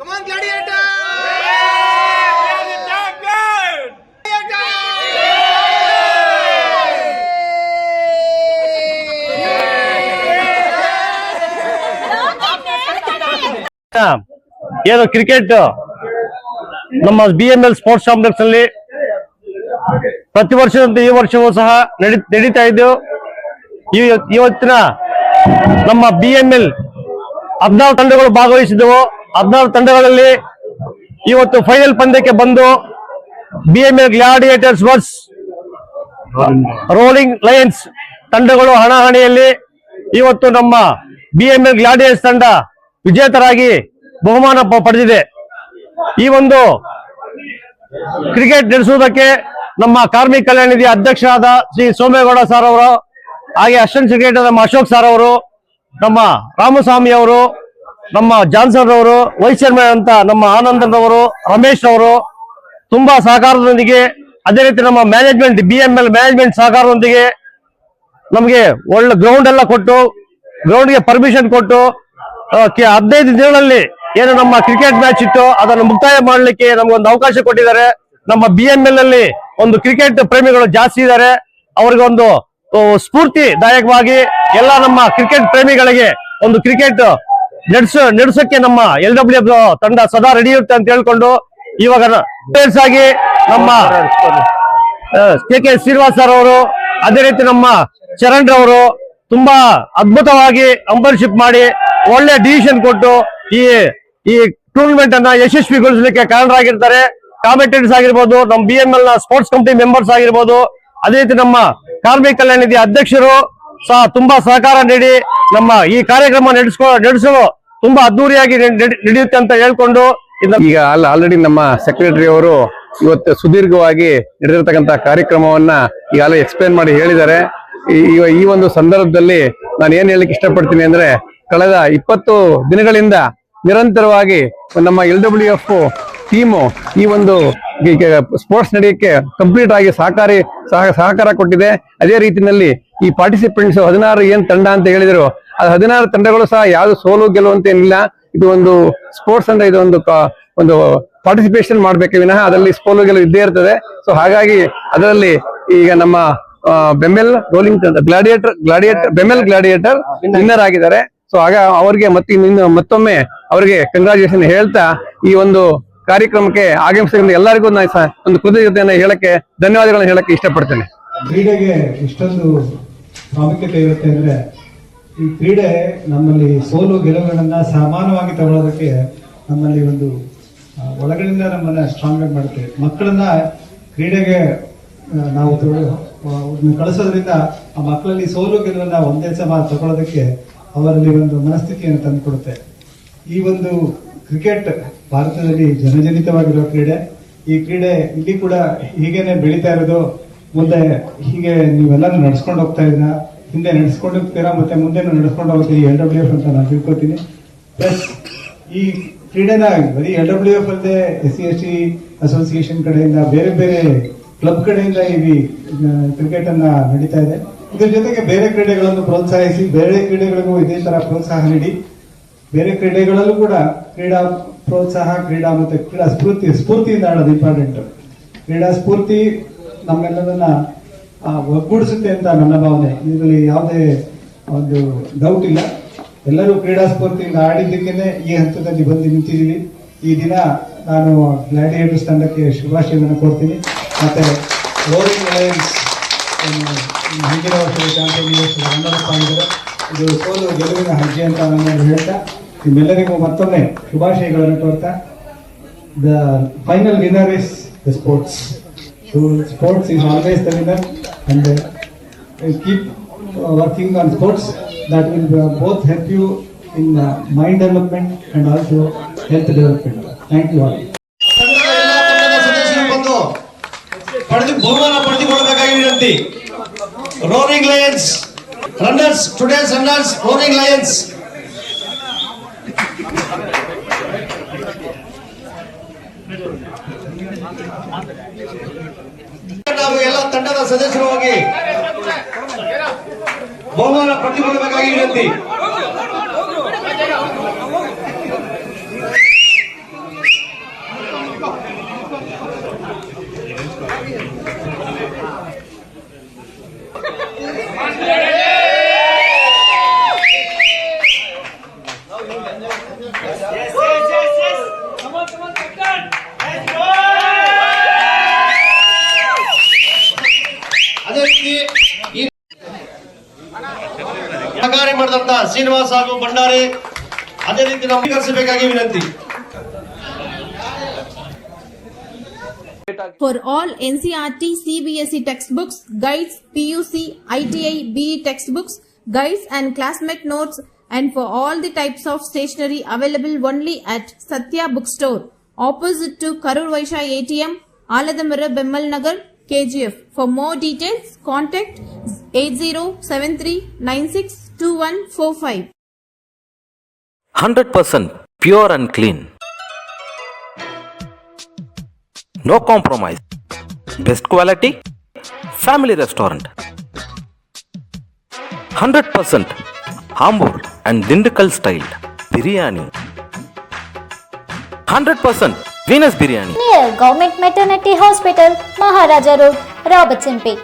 Come on, Gladiator! ಏನು cricket ನಮ್ಮ BML sports complex ಅಲ್ಲಿ ಪ್ರತಿ ವರ್ಷದಂತೆ ಈ ವರ್ಷವೂ ಸಹ ನಡೀತಾ ಇದ್ದು ಇವತ್ತಿನ ನಮ್ಮ BML 14 ತಂಡಗಳು ಭಾಗವಹಿಸಿದ್ದವು. 14 ತಂಡಗಳಲ್ಲಿ ಇವತ್ತು ಫೈನಲ್ ಪಂದ್ಯಕ್ಕೆ ಬಂದು BML gladiators verse rolling Lions ತಂಡಗಳು ಹಣಾಹಣಿಯಲ್ಲಿ ಇವತ್ತು ನಮ್ಮ BML ಗ್ಲಾಡಿಯೇಟರ್ಸ್ ತಂಡ ವಿಜೇತರಾಗಿ ಬಹುಮಾನ ಪಡೆದಿದೆ. ಈ ಒಂದು ಕ್ರಿಕೆಟ್ ನಡೆಸುವುದಕ್ಕೆ ನಮ್ಮ ಕಾರ್ಮಿಕ ಕಲ್ಯಾಣ ನಿಧಿ ಅಧ್ಯಕ್ಷರಾದ ಶ್ರೀ ಸೋಮೇಗೌಡ ಸರ್ ಅವರು, ಹಾಗೆ ಅಸಿಸ್ಟೆಂಟ್ ಸೆಕ್ರೆಟರಿ ನಮ್ಮ ಅಶೋಕ್ ಸರ್ ಅವರು, ನಮ್ಮ ರಾಮಸ್ವಾಮಿ ಅವರು, ನಮ್ಮ ಜಾನ್ಸನ್ ಅವರು, ವೈಸ್ ಚೇರ್ಮನ್ ಅಂತ ನಮ್ಮ ಆನಂದನ್ ಅವರು, ರಮೇಶ್ ಅವರು ತುಂಬಾ ಸಹಕಾರದೊಂದಿಗೆ, ಅದೇ ರೀತಿ ನಮ್ಮ ಮ್ಯಾನೇಜ್ಮೆಂಟ್ BML ಮ್ಯಾನೇಜ್ಮೆಂಟ್ ಸಹಕಾರದೊಂದಿಗೆ ನಮಗೆ ಒಳ್ಳೆ ಗ್ರೌಂಡ್ ಎಲ್ಲ ಕೊಟ್ಟು, ಗ್ರೌಂಡ್ಗೆ ಪರ್ಮಿಷನ್ ಕೊಟ್ಟು 15 ದಿನಗಳಲ್ಲಿ ಏನು ನಮ್ಮ ಕ್ರಿಕೆಟ್ ಮ್ಯಾಚ್ ಇತ್ತು ಅದನ್ನು ಮುಕ್ತಾಯ ಮಾಡಲಿಕ್ಕೆ ನಮಗೊಂದು ಅವಕಾಶ ಕೊಟ್ಟಿದ್ದಾರೆ. ನಮ್ಮ BML ಅಲ್ಲಿ ಒಂದು ಕ್ರಿಕೆಟ್ ಪ್ರೇಮಿಗಳು ಜಾಸ್ತಿ ಇದ್ದಾರೆ. ಅವರಿಗೆ ಒಂದು ಸ್ಫೂರ್ತಿದಾಯಕವಾಗಿ ಎಲ್ಲ ನಮ್ಮ ಕ್ರಿಕೆಟ್ ಪ್ರೇಮಿಗಳಿಗೆ ಒಂದು ಕ್ರಿಕೆಟ್ ನಡೆಸಕ್ಕೆ ನಮ್ಮ LWF ತಂಡ ಸದಾ ರೆಡಿ ಇರುತ್ತೆ ಅಂತ ಹೇಳ್ಕೊಂಡು ಇವಾಗ ಆಗಿ ನಮ್ಮ KK ಶ್ರೀನಿವಾಸ್ ಸರ್ ಅವರು, ಅದೇ ರೀತಿ ನಮ್ಮ ಚರಣ್ ರವರು ತುಂಬಾ ಅದ್ಭುತವಾಗಿ ಅಂಪೈರ್ಶಿಪ್ ಮಾಡಿ ಒಳ್ಳೆ ಡಿಸಿಷನ್ ಕೊಟ್ಟು ಈ ಟೂರ್ನಮೆಂಟ್ ಅನ್ನ ಯಶಸ್ವಿಗೊಳಿಸಲಿಕ್ಕೆ ಕಾರಣರಾಗಿರ್ತಾರೆ. ಕಾಮೆಂಟೇಟರ್ಸ್ ಆಗಿರ್ಬೋದು, ನಮ್ಮ BML ನ ಸ್ಪೋರ್ಟ್ಸ್ ಕಮಿಟಿ ಮೆಂಬರ್ಸ್ ಆಗಿರ್ಬೋದು, ಅದೇ ರೀತಿ ನಮ್ಮ ಕಾರ್ಮಿಕ ಕಲ್ಯಾಣ ನಿಧಿ ಅಧ್ಯಕ್ಷರು ಸಹ ತುಂಬಾ ಸಹಕಾರ ನೀಡಿ ನಮ್ಮ ಈ ಕಾರ್ಯಕ್ರಮ ನಡೆಸಲು ತುಂಬಾ ಅದ್ದೂರಿಯಾಗಿ ನಡೆಯುತ್ತೆ ಅಂತ ಹೇಳ್ಕೊಂಡು ಈಗ ಆಲ್ರೆಡಿ ನಮ್ಮ ಸೆಕ್ರೆಟರಿ ಅವರು ಇವತ್ತು ಸುದೀರ್ಘವಾಗಿ ನಡೆದಿರ್ತಕ್ಕಂಥ ಕಾರ್ಯಕ್ರಮವನ್ನ ಈಗಾಗಲೇ ಎಕ್ಸ್ಪ್ಲೇನ್ ಮಾಡಿ ಹೇಳಿದ್ದಾರೆ. ಈ ಒಂದು ಸಂದರ್ಭದಲ್ಲಿ ನಾನು ಏನ್ ಹೇಳಲಿಕ್ಕೆ ಇಷ್ಟಪಡ್ತೀನಿ ಅಂದ್ರೆ, ಕಳೆದ 20 ದಿನಗಳಿಂದ ನಿರಂತರವಾಗಿ ನಮ್ಮ LWF ಟೀಮು ಈ ಒಂದು ಸ್ಪೋರ್ಟ್ಸ್ ನಡೆಯಕ್ಕೆ ಕಂಪ್ಲೀಟ್ ಆಗಿ ಸಹಕಾರ ಕೊಟ್ಟಿದೆ. ಅದೇ ರೀತಿಯಲ್ಲಿ ಈ ಪಾರ್ಟಿಸಿಪೆಂಟ್ಸ್ 16 ಏನ್ ತಂಡ ಅಂತ ಹೇಳಿದ್ರು, ಅದು 16 ತಂಡಗಳು ಸಹ ಯಾವ್ದು ಸೋಲು ಗೆಲುವು ಅಂತ ಏನಿಲ್ಲ. ಇದು ಒಂದು ಸ್ಪೋರ್ಟ್ಸ್ ಅಂದ್ರೆ ಇದು ಒಂದು ಪಾರ್ಟಿಸಿಪೇಷನ್ ಮಾಡ್ಬೇಕು ವಿನಃ ಅದರಲ್ಲಿ ಸೋಲು ಗೆಲುವು ಇದ್ದೇ ಇರ್ತದೆ. ಸೊ ಹಾಗಾಗಿ ಅದರಲ್ಲಿ ಈಗ ನಮ್ಮ BEML rolling BEML gladiator winner ಆಗಿದ್ದಾರೆ. ಸೊ ಆಗ ಅವ್ರಿಗೆ ಮತ್ತೊಮ್ಮೆ ಅವರಿಗೆ ಕಂಗ್ರಾಚುಲೇಷನ್ ಹೇಳ್ತಾ ಈ ಒಂದು ಕಾರ್ಯಕ್ರಮಕ್ಕೆ ಆಗಮಿಸಿದ ಎಲ್ಲರಿಗೂ ಒಂದು ಕೃತಜ್ಞತೆಯನ್ನು ಹೇಳಕ್ಕೆ, ಧನ್ಯವಾದಗಳನ್ನ ಹೇಳಕ್ಕೆ ಇಷ್ಟಪಡ್ತೇನೆ. ಕ್ರೀಡೆಗೆ ಇಷ್ಟೊಂದು ಪ್ರಾಮುಖ್ಯತೆ ಇರುತ್ತೆ ಅಂದ್ರೆ, ಈ ಕ್ರೀಡೆ ನಮ್ಮಲ್ಲಿ ಸೋಲು ಗೆಲುವುಗಳನ್ನ ಸಮಾನವಾಗಿ ತಗೊಳ್ಳೋದಕ್ಕೆ ನಮ್ಮಲ್ಲಿ ಒಂದು ಒಳಗಡೆಯಿಂದ ನಮ್ಮನ್ನ ಸ್ಟ್ರಾಂಗ್ ಆಗಿ ಮಾಡುತ್ತೆ. ಮಕ್ಕಳನ್ನ ಕ್ರೀಡೆಗೆ ನಾವು ಕಳಿಸೋದ್ರಿಂದ ಆ ಮಕ್ಕಳಲ್ಲಿ ಸೋಲು ಗೆಲುವನ್ನ ಒಂದೇ ಸಮ ತಗೊಳ್ಳೋದಕ್ಕೆ ಅವರಲ್ಲಿ ಒಂದು ಮನಸ್ಥಿತಿಯನ್ನು ತಂದುಕೊಡುತ್ತೆ. ಈ ಒಂದು ಕ್ರಿಕೆಟ್ ಭಾರತದಲ್ಲಿ ಜನಜನಿತವಾಗಿರುವ ಕ್ರೀಡೆ. ಈ ಕ್ರೀಡೆ ಇಲ್ಲಿ ಕೂಡ ಹೀಗೇನೆ ಬೆಳೀತಾ ಇರೋದು. ಮುಂದೆ ಹೀಗೆ ನೀವೆಲ್ಲರೂ ನಡ್ಸ್ಕೊಂಡು ಹೋಗ್ತಾ ಇದ್ದೀರಾ, ಹಿಂದೆ ನಡೆಸ್ಕೊಂಡು ಹೋಗ್ತೀರಾ, ಮತ್ತೆ ಮುಂದೆ ನಡ್ಸ್ಕೊಂಡು ಹೋಗ್ತೀರಿ LWF ಅಂತ ನಾನು ತಿಳ್ಕೊತೀನಿ. ಪ್ಲಸ್ ಈ ಕ್ರೀಡೆನ ಬರೀ LWF ಅಲ್ಲದೆ SC/ST ಅಸೋಸಿಯೇಷನ್ ಕಡೆಯಿಂದ, ಬೇರೆ ಬೇರೆ ಕ್ಲಬ್ ಕಡೆಯಿಂದ ಈ ಕ್ರಿಕೆಟ್ ಅನ್ನ ನಡೀತಾ ಇದೆ. ಇದ್ರ ಜೊತೆಗೆ ಬೇರೆ ಕ್ರೀಡೆಗಳನ್ನು ಪ್ರೋತ್ಸಾಹಿಸಿ, ಬೇರೆ ಕ್ರೀಡೆಗಳಿಗೂ ಇದೇ ತರ ಪ್ರೋತ್ಸಾಹ ನೀಡಿ, ಬೇರೆ ಕ್ರೀಡೆಗಳಲ್ಲೂ ಕೂಡ ಕ್ರೀಡಾ ಪ್ರೋತ್ಸಾಹ, ಕ್ರೀಡಾ ಮತ್ತೆ ಕ್ರೀಡಾ ಸ್ಫೂರ್ತಿಯಿಂದ ಆಡೋದು ಇಂಪಾರ್ಟೆಂಟ್. ಕ್ರೀಡಾ ಸ್ಫೂರ್ತಿ ನಮ್ಮೆಲ್ಲರನ್ನ ಒಗ್ಗೂಡಿಸುತ್ತೆ ಅಂತ ನನ್ನ ಭಾವನೆ. ಇದರಲ್ಲಿ ಯಾವುದೇ ಒಂದು ಡೌಟ್ ಇಲ್ಲ. ಎಲ್ಲರೂ ಕ್ರೀಡಾ ಸ್ಫೂರ್ತಿಯಿಂದ ಆಡಿದ್ದಕ್ಕೇನೆ ಈ ಹಂತದಲ್ಲಿ ಬಂದು ನಿಂತಿದ್ದೀವಿ. ಈ ದಿನ ನಾನು ಗ್ಲಾಡಿಯೇಟರ್ಸ್ ತಂಡಕ್ಕೆ ಶುಭಾಶಯವನ್ನು ಕೊಡ್ತೀನಿ. ಮತ್ತೆ ರೋಲಿಂಗ್ ಲಯನ್ಸ್ ಹಿಂದಿನ ವರ್ಷದ ಚಾಂಪಿಯನ್ ಈ ವರ್ಷದ ರನ್ನರ್ ಅಪ್ ಆಗಿದ್ದಾರೆ. ಇದು ಸೋಲು ಗೆಲುವಿನ ಹೆಜ್ಜೆ ಅಂತ ನಾನು ಹೇಳ್ತಾ ನಿಮ್ಮೆಲ್ಲರಿಗೂ ಮತ್ತೊಮ್ಮೆ ಶುಭಾಶಯಗಳನ್ನು ಕೋರ್ತಾ, the final winner is the sports. So sports is always the winner, and keep working on sports. That will both help you in mind development and also health development. Thank you all. ಬಹುಮಾನ ಪಡೆದುಕೊಳ್ಳಬೇಕಾಗಿ ವಿನಂತಿ. Rolling Lions runners, today's runners rolling Lions. ನಾವು ಎಲ್ಲ ತಂಡದ ಸದಸ್ಯರು ಹೋಗಿ ಬಹುಮಾನ ಪಡೆದುಕೊಳ್ಳಬೇಕಾಗಿ ವಿನಂತಿ. ಅದೇ ರೀತಿ ಈ ಸಹಕಾರಿ ಮಾಡಿದಂತ ಶ್ರೀನಿವಾಸ್ ಹಾಗೂ ಭಂಡಾರಿ ಅದೇ ರೀತಿ ನಮಗೆ ಕರೆಸಬೇಕಾಗಿ ವಿನಂತಿ. For all NCERT, CBSE textbooks, guides, PUC, ITI, BE textbooks, guides and classmate notes, and for all the types of stationery available only at Satya Bookstore, opposite to Karur Vaishya ATM, Aladamara, Bemmal Nagar, KGF. For more details, contact 8073962145. 100% pure and clean. No compromise. Best quality. Family restaurant. 100% Hambur and Dindukal style biryani. 100% Venus biryani. Near Government Maternity Hospital, Maharaja Road, Robertson Peak.